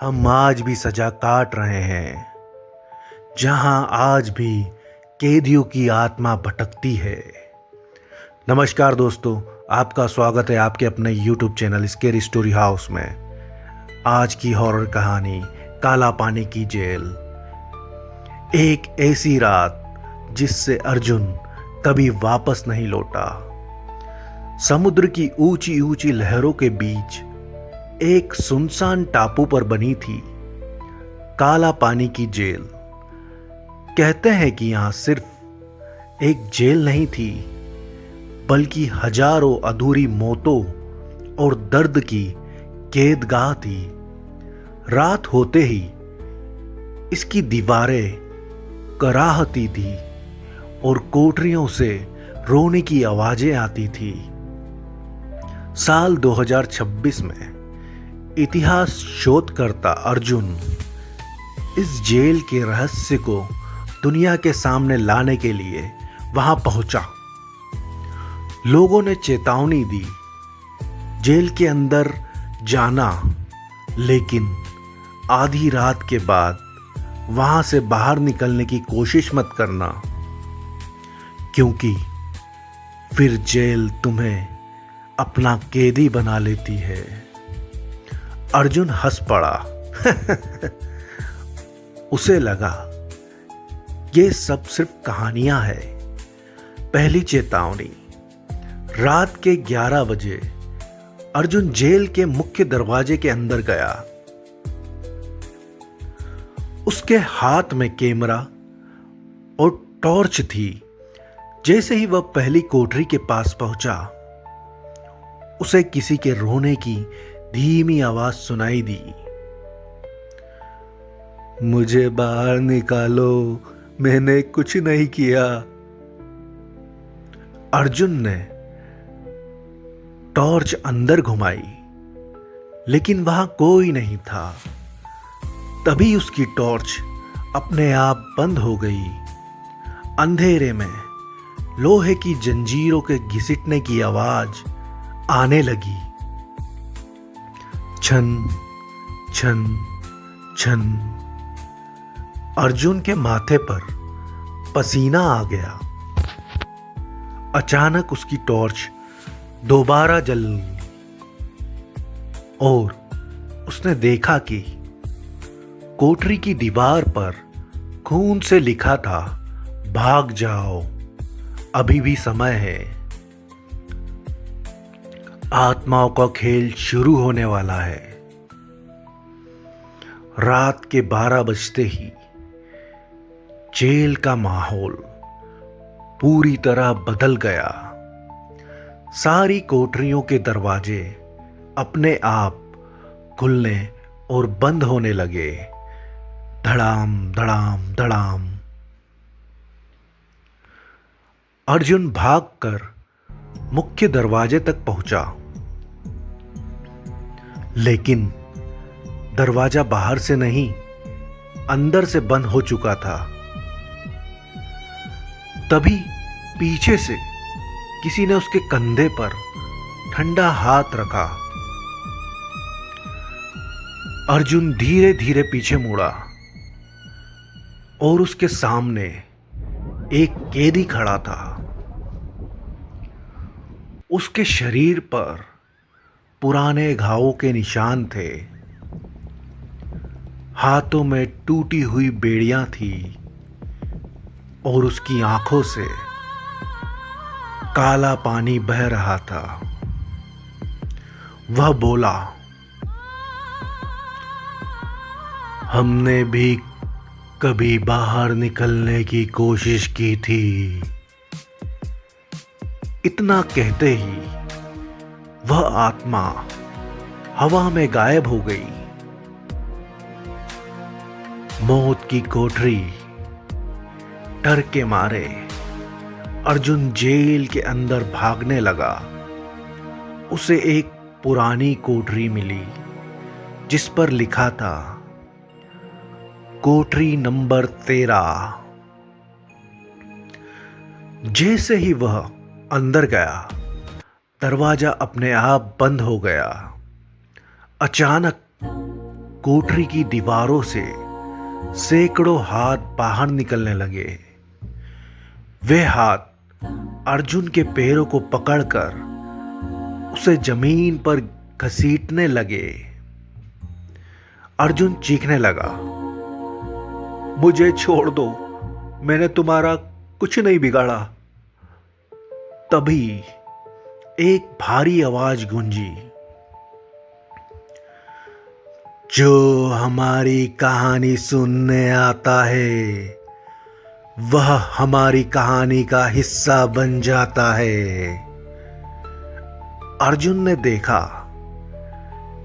हम आज भी सजा काट रहे हैं, जहां आज भी कैदियों की आत्मा भटकती है। नमस्कार दोस्तों, आपका स्वागत है आपके अपने YouTube channel scary story house में। आज की हॉरर कहानी काला पानी की जेल। एक ऐसी रात जिससे अर्जुन कभी वापस नहीं लौटा। समुद्र की ऊंची ऊंची लहरों के बीच एक सुनसान टापू पर बनी थी काला पानी की जेल। कहते हैं कि यहां सिर्फ एक जेल नहीं थी, बल्कि हजारों अधूरी मौतों और दर्द की कैदगाह थी। रात होते ही इसकी दीवारें कराहती थी और कोठरियों से रोने की आवाजें आती थी। साल 2026 में इतिहास शोधकर्ता अर्जुन इस जेल के रहस्य को दुनिया के सामने लाने के लिए वहां पहुंचा। लोगों ने चेतावनी दी, जेल के अंदर जाना, लेकिन आधी रात के बाद वहां से बाहर निकलने की कोशिश मत करना, क्योंकि फिर जेल तुम्हें अपना कैदी बना लेती है। अर्जुन हंस पड़ा। उसे लगा ये सब सिर्फ कहानियां है। पहली चेतावनी। रात के 11 बजे अर्जुन जेल के मुख्य दरवाजे के अंदर गया। उसके हाथ में कैमरा और टॉर्च थी। जैसे ही वह पहली कोठरी के पास पहुंचा, उसे किसी के रोने की धीमी आवाज सुनाई दी। मुझे बाहर निकालो, मैंने कुछ नहीं किया। अर्जुन ने टॉर्च अंदर घुमाई, लेकिन वहां कोई नहीं था। तभी उसकी टॉर्च अपने आप बंद हो गई। अंधेरे में लोहे की जंजीरों के घिसटने की आवाज आने लगी। छन छन छन। अर्जुन के माथे पर पसीना आ गया। अचानक उसकी टॉर्च दोबारा जल और उसने देखा कि कोठरी की दीवार पर खून से लिखा था, भाग जाओ, अभी भी समय है। आत्माओं का खेल शुरू होने वाला है। रात के 12 बजते ही जेल का माहौल पूरी तरह बदल गया। सारी कोठरियों के दरवाजे अपने आप खुलने और बंद होने लगे। धड़ाम धड़ाम धड़ाम। अर्जुन भागकर मुख्य दरवाजे तक पहुंचा, लेकिन दरवाजा बाहर से नहीं, अंदर से बंद हो चुका था। तभी पीछे से किसी ने उसके कंधे पर ठंडा हाथ रखा। अर्जुन धीरे धीरे पीछे मुड़ा और उसके सामने एक कैदी खड़ा था। उसके शरीर पर पुराने घावों के निशान थे। हाथों में टूटी हुई बेड़ियां थी और उसकी आंखों से काला पानी बह रहा था। वह बोला, हमने भी कभी बाहर निकलने की कोशिश की थी। इतना कहते ही वह आत्मा हवा में गायब हो गई। मौत की कोठरी। डर के मारे अर्जुन जेल के अंदर भागने लगा। उसे एक पुरानी कोठरी मिली जिस पर लिखा था, कोठरी नंबर 13। जैसे ही वह अंदर गया, दरवाजा अपने आप बंद हो गया। अचानक कोठरी की दीवारों से सैकड़ों हाथ बाहर निकलने लगे। वे हाथ अर्जुन के पैरों को पकड़कर उसे जमीन पर घसीटने लगे। अर्जुन चीखने लगा, मुझे छोड़ दो, मैंने तुम्हारा कुछ नहीं बिगाड़ा। तभी एक भारी आवाज गूंजी, जो हमारी कहानी सुनने आता है वह हमारी कहानी का हिस्सा बन जाता है। अर्जुन ने देखा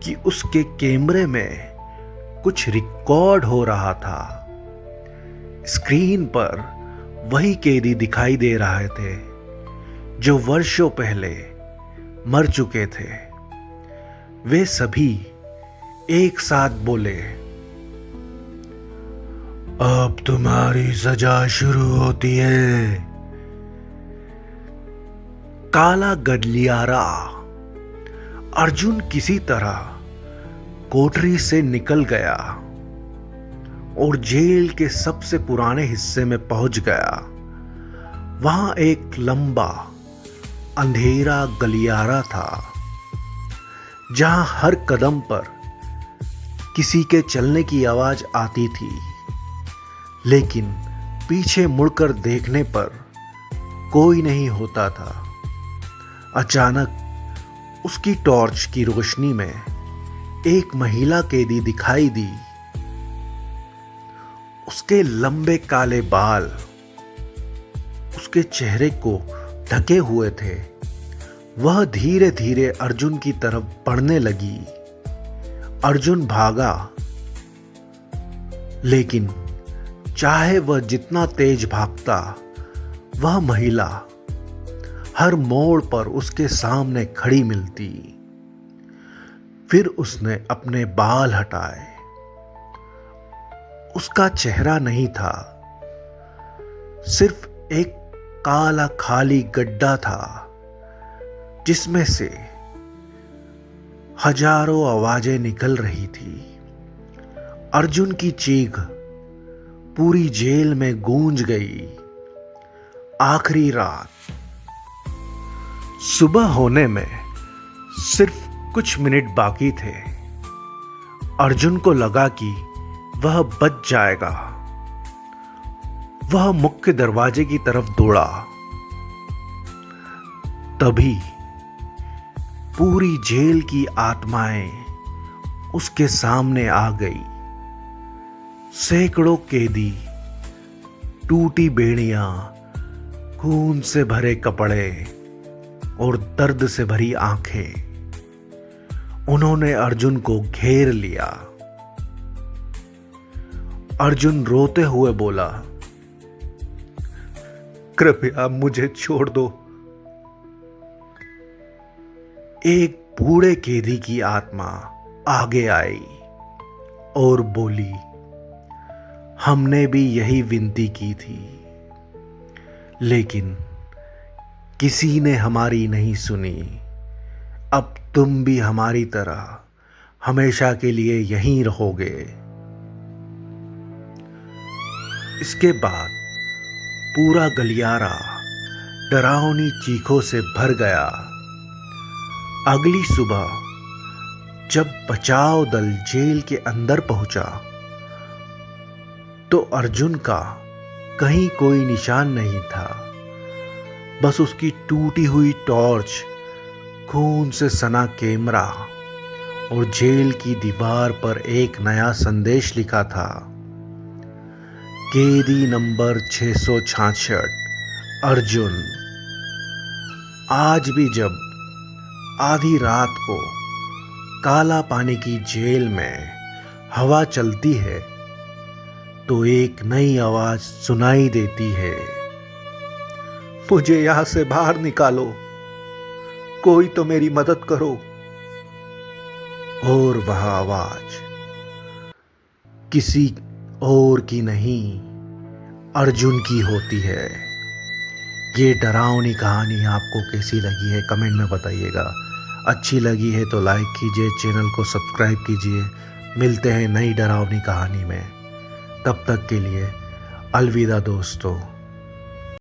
कि उसके कैमरे में कुछ रिकॉर्ड हो रहा था। स्क्रीन पर वही कैदी दिखाई दे रहे थे जो वर्षों पहले मर चुके थे। वे सभी एक साथ बोले, अब तुम्हारी सजा शुरू होती है। काला गलियारा अर्जुन किसी तरह कोठरी से निकल गया और जेल के सबसे पुराने हिस्से में पहुंच गया। वहां एक लंबा अंधेरा गलियारा था जहां हर कदम पर किसी के चलने की आवाज आती थी, लेकिन पीछे मुड़कर देखने पर कोई नहीं होता था। अचानक उसकी टॉर्च की रोशनी में एक महिला कैदी दिखाई दी। उसके लंबे काले बाल उसके चेहरे को ढके हुए थे। वह धीरे धीरे अर्जुन की तरफ बढ़ने लगी। अर्जुन भागा, लेकिन चाहे वह जितना तेज भागता, वह महिला हर मोड़ पर उसके सामने खड़ी मिलती। फिर उसने अपने बाल हटाए। उसका चेहरा नहीं था, सिर्फ एक काला खाली गड्ढा था जिसमें से हजारों आवाजें निकल रही थी। अर्जुन की चीख पूरी जेल में गूंज गई। आखिरी रात। सुबह होने में सिर्फ कुछ मिनट बाकी थे। अर्जुन को लगा कि वह बच जाएगा। वह मुख्य दरवाजे की तरफ दौड़ा। तभी पूरी जेल की आत्माएं उसके सामने आ गई। सैकड़ों कैदी, टूटी बेड़ियां, खून से भरे कपड़े और दर्द से भरी आंखें। उन्होंने अर्जुन को घेर लिया। अर्जुन रोते हुए बोला, कृपया मुझे छोड़ दो। एक बूढ़े कैदी की आत्मा आगे आई और बोली, हमने भी यही विनती की थी, लेकिन किसी ने हमारी नहीं सुनी। अब तुम भी हमारी तरह हमेशा के लिए यहीं रहोगे। इसके बाद पूरा गलियारा डरावनी चीखों से भर गया। अगली सुबह जब बचाव दल जेल के अंदर पहुंचा तो अर्जुन का कहीं कोई निशान नहीं था। बस उसकी टूटी हुई टॉर्च, खून से सना कैमरा और जेल की दीवार पर एक नया संदेश लिखा था, कैदी नंबर 666 अर्जुन। आज भी जब आधी रात को काला पानी की जेल में हवा चलती है तो एक नई आवाज सुनाई देती है, मुझे यहां से बाहर निकालो, कोई तो मेरी मदद करो। और वह आवाज किसी और की नहीं, अर्जुन की होती है। ये डरावनी कहानी आपको कैसी लगी है कमेंट में बताइएगा। अच्छी लगी है तो लाइक कीजिए, चैनल को सब्सक्राइब कीजिए। मिलते हैं नई डरावनी कहानी में। तब तक के लिए अलविदा दोस्तों।